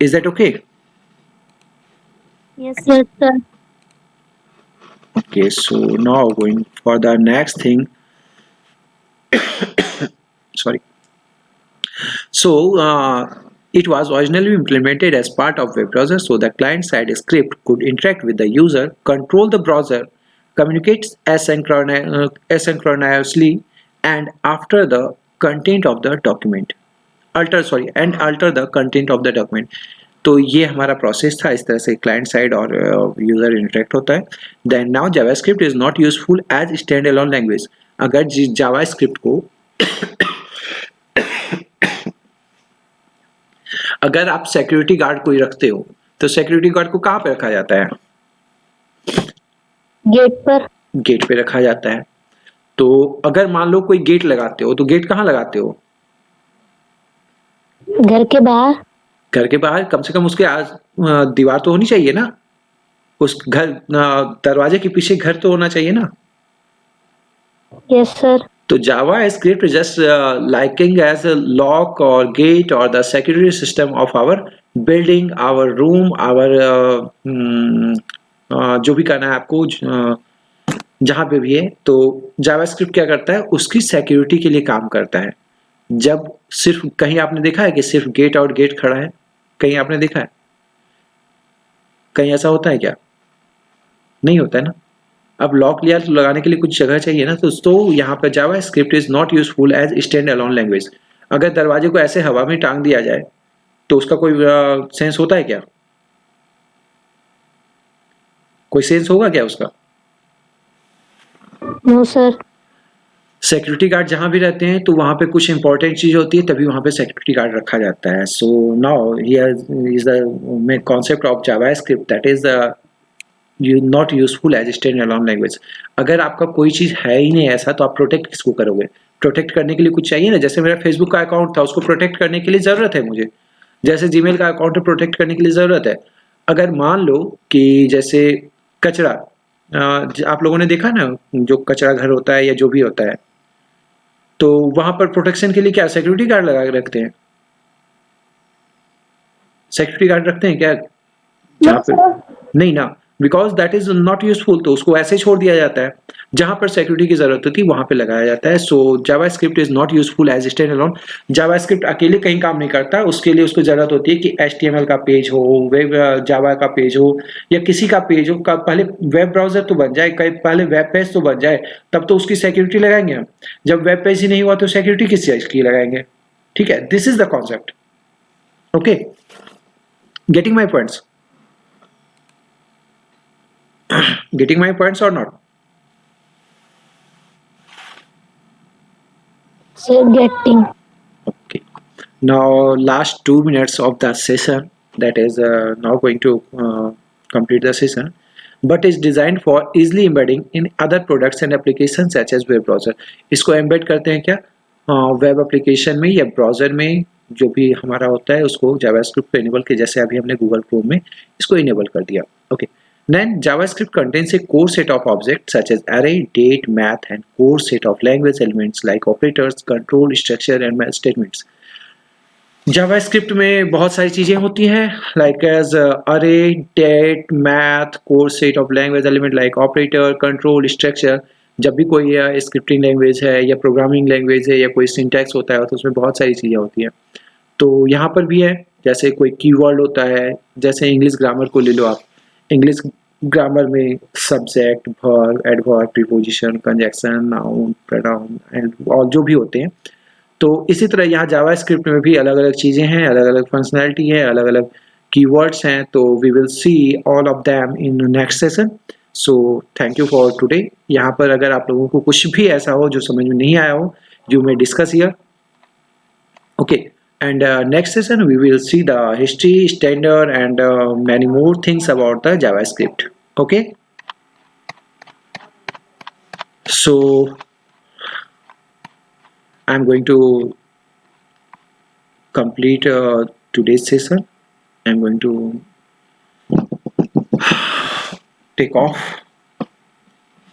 is that okay? Yes sir. Okay, so now going for the next thing. Sorry. So it was originally implemented as part of web browser, so the client-side script could interact with the user, control the browser, communicate asynchronously, and alter the content of the document. Alter the content of the document. तो ये हमारा process था, इस तरह से client side और user interact होता है। Then now JavaScript is not useful as stand alone language. अगर जावास्क्रिप्ट को अगर आप सिक्योरिटी गार्ड कोई रखते हो तो सिक्योरिटी गार्ड को कहाँ पे रखा जाता है? गेट पर। गेट पे रखा जाता है। तो अगर मान लो कोई गेट लगाते हो तो गेट कहाँ लगाते हो? घर के बाहर। घर के बाहर, कम से कम उसके दीवार तो होनी चाहिए ना, उस घर दरवाजे के पीछे घर तो होना चाहिए ना। Yes sir. तो Java script is just liking as a lock or gate or the security system of our building, our room, our जो भी करना है आपको जहाँ पे भी है। तो JavaScript क्या करता है? उसकी सिक्योरिटी के लिए काम करता है। जब सिर्फ कहीं आपने देखा है कि सिर्फ गेट और गेट खड़ा है? कहीं आपने देखा है? कहीं ऐसा होता है क्या? नहीं होता है ना। अब लॉक लिया तो लगाने के लिए कुछ जगह चाहिए ना। तो यहाँ पर JavaScript is not useful as stand alone language. अगर दरवाजे को ऐसे हवा में टांग दिया जाए तो उसका कोई सेंस होता है क्या? कोई सेंस होगा क्या उसका? No sir. सिक्योरिटी गार्ड जहां भी रहते हैं तो वहां पे कुछ इंपॉर्टेंट चीज होती है, तभी वहां पे सिक्योरिटी गार्ड रखा जाता है। So now here is the concept of JavaScript that is not useful as stand alone language. अगर आपका कोई चीज है ही नहीं ऐसा तो आप प्रोटेक्ट किसको करोगे? प्रोटेक्ट करने के लिए कुछ चाहिए ना। जैसे मेरा फेसबुक का अकाउंट था, उसको प्रोटेक्ट करने के लिए जरूरत है मुझे। जैसे जीमेल का अकाउंट प्रोटेक्ट करने के लिए जरूरत है। अगर मान लो कि जैसे कचरा, आप लोगों ने देखा ना जो कचरा घर होता है या जो भी होता है, तो वहां पर प्रोटेक्शन के लिए क्या सिक्योरिटी गार्ड लगा के रखते हैं? सिक्योरिटी गार्ड रखते हैं क्या जहाँ पे? नहीं ना, because that is not useful. तो उसको ऐसे छोड़ दिया जाता है। जहां पर सिक्योरिटी की जरूरत होती है वहां पे लगाया जाता है। सो JavaScript is not useful as stand alone. JavaScript अकेले कहीं काम नहीं करता, उसके लिए उसको जरूरत होती है कि HTML का पेज हो, वेब जावा का पेज हो, या किसी का पेज हो। पहले वेब ब्राउजर तो बन जाए, पहले वेब पेज तो बन जाए, तब तो उसकी सिक्योरिटी लगाएंगे हम। जब वेब पेज ही नहीं हुआ तो सिक्योरिटी किस चीज की लगाएंगे? ठीक है, this is the concept. Okay, getting my points? Getting my points or not? Sir, getting. Okay. Now, last 2 minutes of the session, that is now going to complete the session, but is designed for easily embedding in other products and applications such as web browser. इसको embed करते हैं क्या? Web application में या browser में जो भी हमारा होता है उसको JavaScript पे इनेबल के, जैसे अभी हमने गूगल क्रोम में इसको इनेबल कर दिया। Okay, then JavaScript contains a core set of objects such as array, date, math, and core set of language elements like operators, control, structure, and math statements. JavaScript में बहुत सारी चीजें होती हैं like as array, date, math, core set of language element like operator, control, structure. जब भी कोई scripting language है या प्रोग्रामिंग लैंग्वेज है या कोई सिंटैक्स होता है तो उसमें बहुत सारी चीज़ें होती हैं। तो यहाँ पर भी है, जैसे कोई कीवर्ड होता है, जैसे इंग्लिश ग्रामर को ले लो आप। इंग्लिश ग्रामर में subject, verb, adverb, preposition, conjunction, noun, pronoun and और जो भी होते हैं। तो इसी तरह यहाँ JavaScript में भी अलग अलग चीज़ें हैं, अलग अलग फंक्शनैलिटी है, अलग अलग कीवर्ड्स हैं। तो we will see all of them in next session. So thank you for today. यहाँ पर अगर आप लोगों को कुछ भी ऐसा हो जो समझ में नहीं आया हो, you may discuss here. Okay, and next session we will see the history, standard, and many more things about the JavaScript. Okay, so I'm going to complete today's session. I'm going to take off.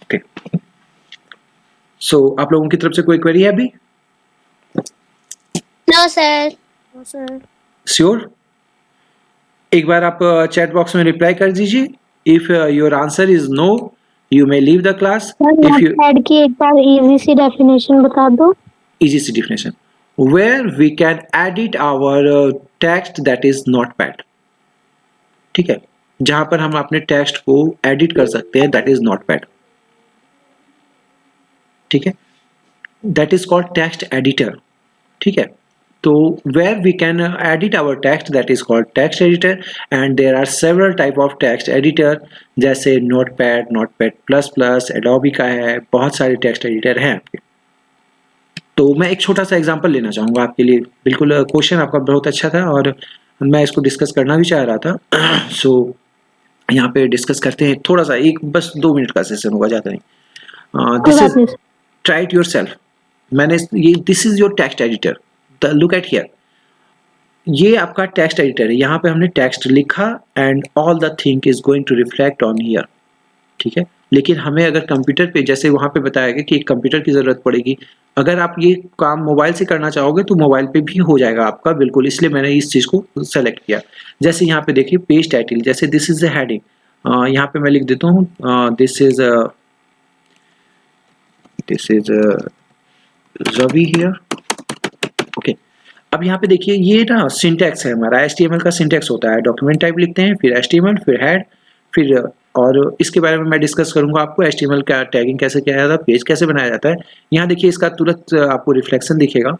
Okay, so आप लोगों की तरफ से कोई query है अभी? No sir. Sure? एक बार आप चैट बॉक्स में रिप्लाई कर दीजिए। If your answer is no, you may leave the class. If you add की एक बार इजी सी डेफिनेशन बता दो। easy C definition where we can edit our text that is notepad। ठीक है, जहां पर हम अपने टेक्स्ट को एडिट कर सकते हैं, that is notepad। ठीक है, that is called text editor। ठीक है, तो where we can edit our text, that is called text editor, and there are several type of text editor जैसे notepad, notepad++, adobe का है, बहुत सारे text editor हैं आपके। तो मैं एक छोटा सा एग्जांपल लेना चाहूँगा आपके लिए। बिल्कुल क्वेश्चन आपका बहुत अच्छा था और मैं इसको डिस्कस करना भी चाह रहा था। सो यहाँ पे डिस्कस करते हैं थोड़ा सा, एक बस 2 मिनट का सेशन होगा, ज़्यादा नहीं। कोई दिस बात इज नहीं सर। Try it yourself. मैंने ये this is your text editor, the look at here. ये आपका टेक्स्ट एडिटर है, यहाँ पे हमने टेक्स्ट लिखा and all the thing is going to reflect on here, ठीक है। लेकिन हमें अगर कंप्यूटर पे, जैसे वहाँ पे बताया गया कि एक कंप्यूटर की ज़रूरत पड़ेगी, अगर आप ये काम मोबाइल से करना चाहोगे तो मोबाइल पे भी हो जाएगा आपका बिल्कुल, इसलिए मैंने इस चीज़ को सेलेक्ट किया। जैसे यहाँ पे देखिए पेज टाइटल, जैसे दिस इज द हेडिंग, यहाँ पे मैं लिख देता हूँ this is Ravi here, okay. अब यहाँ पे देखिए ये ना सिंटैक्स है हमारा, HTML का सिंटैक्स होता है, डॉक्यूमेंट टाइप लिखते हैं, फिर HTML, फिर हेड, फिर और इसके बारे में मैं डिस्कस करूंगा आपको, HTML का टैगिंग कैसे किया जाता है, पेज कैसे बनाया जाता है। यहाँ देखिए इसका तुरंत आपको रिफ्लेक्शन दिखेगा।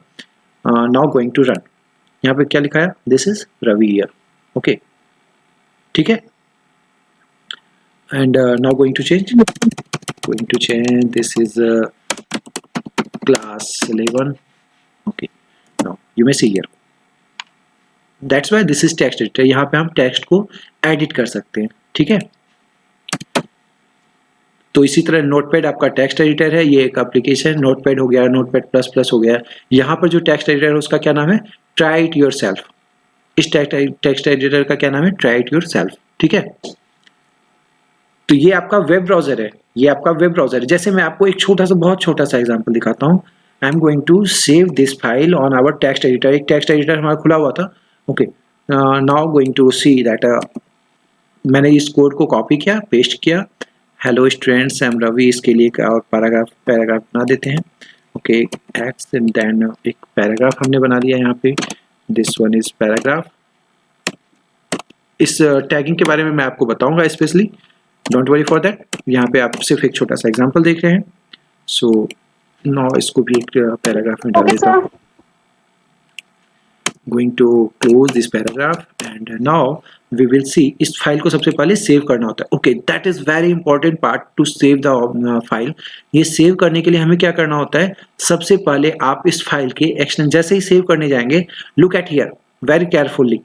नाउ गोइंग टू रन, यहाँ पे क्या लिखा है, this is Ravi here, okay, ठीक है। And now going to change this is class 11, okay. Now you may see here, that's why this is text editor। यहाँ पे हम टेक्स्ट को एडिट कर सकते हैं, ठीक है। तो इसी तरह नोटपैड आपका टेक्स्ट एडिटर है, ये एक एप्लीकेशन नोटपैड हो गया, नोटपैड प्लस प्लस हो गया। यहाँ पर जो टेक्स्ट एडिटर है उसका क्या नाम है, ट्राई इट योरसेल्फ। इस टेक्स्ट एडिटर का क्या नाम है, ट्राई इट योरसेल्फ, ठीक है। तो ये आपका वेब ब्राउजर है, ये आपका वेब ब्राउजर है। जैसे मैं आपको एक छोटा सा, बहुत छोटा सा एग्जांपल दिखाता हूँ। I am going to save this file on our text editor. एक टेक्स्ट एडिटर हमारा खुला हुआ था, okay. Now going to see that मैंने इस कोड को कॉपी किया, पेस्ट किया, hello students I am Ravi, इसके लिए और पैराग्राफ बना देते हैं, ओके, एक्स एंड देन एक पैराग्राफ हमने बना दिया यहाँ पे, दिस वन इज पैराग्राफ। इस टैगिंग के बारे में मैं आपको बताऊंगा specially, don't worry for that. यहाँ पे आप सिर्फ एक छोटा सा एग्जांपल देख रहे हैं। सो नाउ इसको भी एक पैराग्राफ में डाल देता हूँ। Going to close this paragraph and now we will see, इस फाइल को सबसे पहले सेव करना होता है, okay. That is very important part to save the file. ये सेव करने के लिए हमें क्या करना होता है, सबसे पहले आप इस फाइल के एक्शन, जैसे ही सेव करने जाएंगे, look at here very carefully,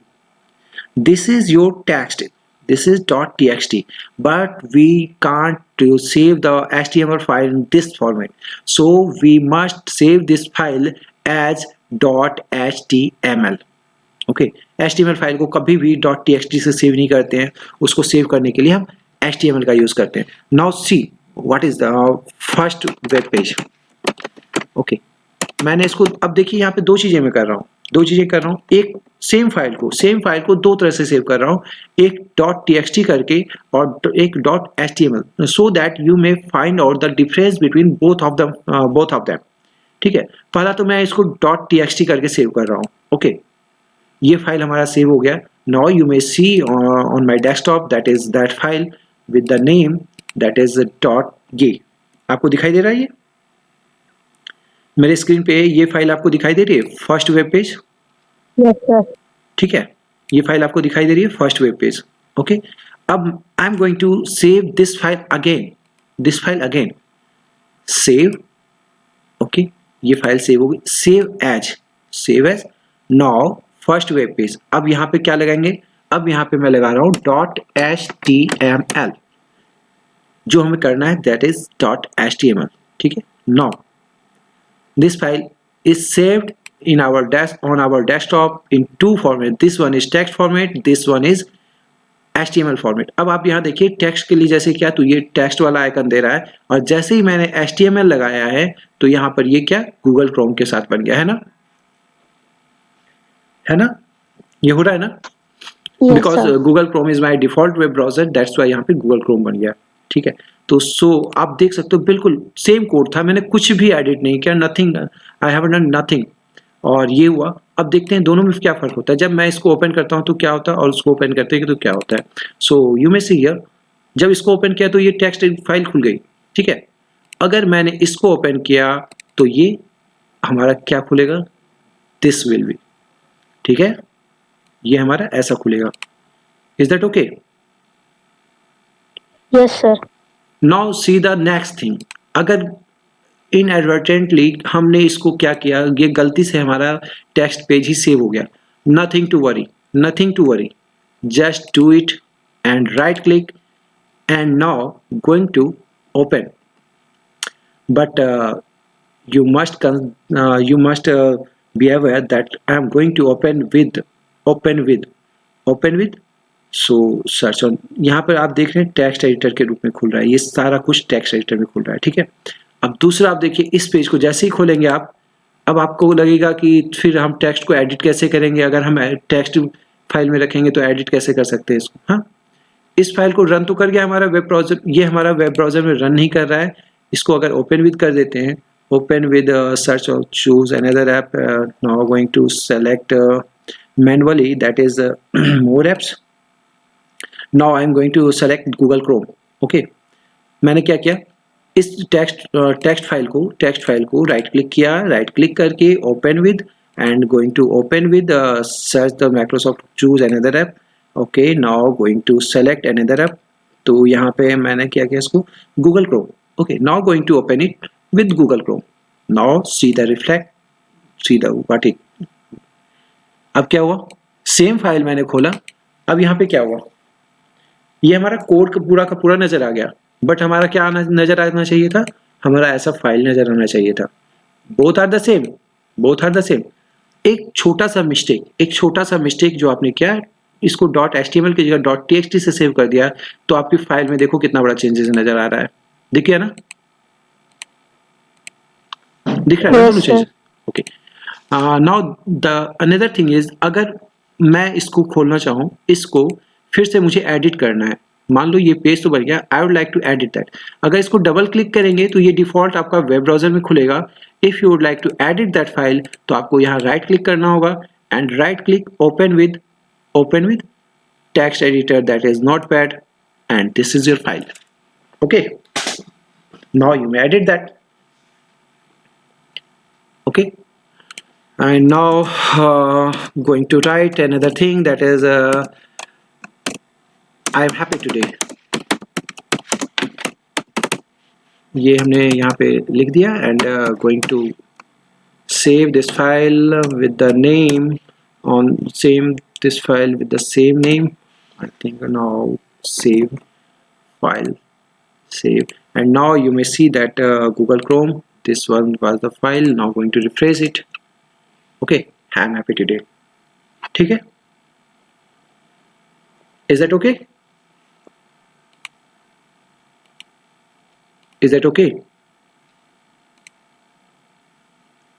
this is your text, this is .txt, but we can't to save the HTML file in this format, so we must save this file as .html, okay। HTML file को कभी भी .txt से save नहीं करते हैं, उसको save करने के लिए हम HTML का यूज करते हैं। Now see what is the first web page, okay। मैंने इसको, अब देखिए यहाँ पे दो चीजें मैं कर रहा हूँ, एक सेम फाइल को दो तरह से सेव कर रहा हूँ, एक .txt करके और एक .html, so that you may find out the difference between both of them, ठीक है। पहला तो मैं इसको .txt करके सेव कर रहा हूँ, ओके। ये फाइल हमारा सेव हो गया। Now you may see on my desktop that is that file with the name that is .gay। आपको दिखाई दे रहा है, ये मेरे स्क्रीन पे ये फाइल आपको दिखाई दे रही है, first web page, yes sir. ठीक है। ये फाइल आपको दिखाई दे रही है, फर्स्ट वेब पेज, ओके। अब I am going to save this file again, save, okay. ये फाइल सेव होगी, save as. Now first web page, अब यहाँ पे क्या लगाएंगे, अब यहाँ पे मैं लगा रहा हूँ .html, जो हमें करना है दैट इज .html, ठीक है। Now this file is saved in on our desktop in two format, this one is text format, this one is HTML format। अब आप यहाँ देखिए टेक्स्ट के लिए जैसे क्या, तो ये टेक्स्ट वाला आइकन दे रहा है, और जैसे ही मैंने HTML लगाया है तो यहाँ पर ये क्या, गूगल क्रोम के साथ बन गया है ना, ये हो रहा है ना, because Google Chrome is my default web browser, that's why यहाँ पे गूगल क्रोम बन गया, ठीक है। तो आप देख सकते हो बिल्कुल सेम कोड था, मैंने कुछ भी एडिट नहीं किया, nothing, I have done nothing, और ये हुआ। अब देखते हैं दोनों में क्या फर्क होता है, जब मैं इसको ओपन करता हूँ तो क्या होता है, और उसको ओपन करते हैं तो क्या होता है। So you may see here, जब इसको ओपन किया तो ये टेक्स्ट फाइल खुल गई, ठीक है। अगर मैंने इसको ओपन किया तो ये हमारा क्या खुलेगा, दिस विल बी, ठीक है, ये हमारा ऐसा खुलेगा। Is that okay? Yes sir. Now see the next thing, अगर इनएडवर्टेंटली हमने इसको क्या किया, ये गलती से हमारा टेक्स्ट पेज ही सेव हो गया, nothing to worry, nothing to worry, just do it and right click, and now going to open. But you must be aware that I am going to open with so search on. यहाँ पर आप देख रहे हैं text editor के रूप में खुल रहा है, ये सारा कुछ टेक्स्ट एडिटर में खुल रहा है, ठीक है। अब दूसरा आप देखिए, इस पेज को जैसे ही खोलेंगे आप, अब आपको लगेगा कि फिर हम टेक्स्ट को एडिट कैसे करेंगे, अगर हम टेक्स्ट फाइल में रखेंगे तो एडिट कैसे कर सकते हैं इसको। हाँ, इस फाइल को रन तो कर गया हमारा वेब ब्राउजर, ये हमारा वेब ब्राउजर में रन नहीं कर रहा है। इसको अगर ओपन विद कर देते हैं, ओपन विद सर्च और choose another app, now going to select manually that is more apps. Now I am going to select Google Chrome. Okay, मैंने क्या किया, इस टेक्स्ट फाइल को राइट क्लिक किया, राइट क्लिक करके open with and going to open with search the Microsoft, choose another app. Okay, now going to select another app, तो यहाँ पे मैंने क्या किया इसको Google Chrome. Okay, now going to open it with Google Chrome. Now see the reflect, see the what it. अब क्या हुआ, सेम फाइल मैंने खोला, अब यहाँ पे क्या हुआ, ये हमारा कोड का पूरा नजर आ गया, बट हमारा क्या नजर आना चाहिए था, हमारा ऐसा फाइल नजर आना चाहिए था। Both are the same. एक छोटा सा मिस्टेक जो आपने किया, इसको .html की जगह .txt से सेव कर दिया, तो आपकी फाइल में देखो कितना बड़ा चेंजेस नजर आ रहा है, दिख रहा है ना दोनों चीज। Okay, now the another thing is, अगर मैं इसको खोलना चाहूँ, इसको फिर से मुझे एडिट करना है, मान लो ये पेज तो बन गया, I would like to edit that. अगर इसको डबल क्लिक करेंगे तो ये डिफॉल्ट आपका वेब ब्राउजर में खुलेगा। If you would like to edit that file, तो आपको यहाँ राइट क्लिक करना होगा and right click open with text editor that is notepad, and this is your file. Okay, now you may edit that. Okay, and now going to write another thing that is I am happy today। ये हमने यहाँ पे लिख दिया and going to save this file with the name on this file with the same name। I think now save file, save, and now you may see that Google Chrome, this one was the file। now going to refresh it। okay, I am happy today। ठीक है, is that okay? Is that okay?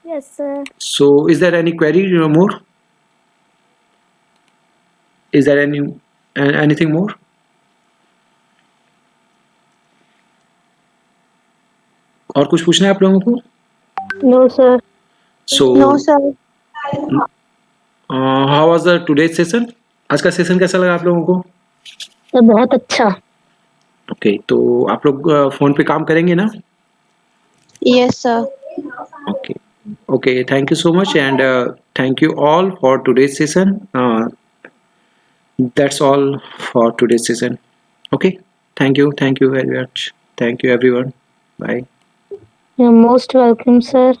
Yes, sir. So is there any query more? Is there anything more? और कुछ पूछना है आप लोगों को? No, sir. So no sir. how was the today's session? आज का सेशन कैसा लगा आप लोगों को? तो बहुत अच्छा। ओके, तो आप लोग फोन पे काम करेंगे ना? Yes sir. Okay, thank you so much, and thank you all for today's session। That's all for today's session। Okay, thank you very much, thank you everyone, bye। You're most welcome, sir.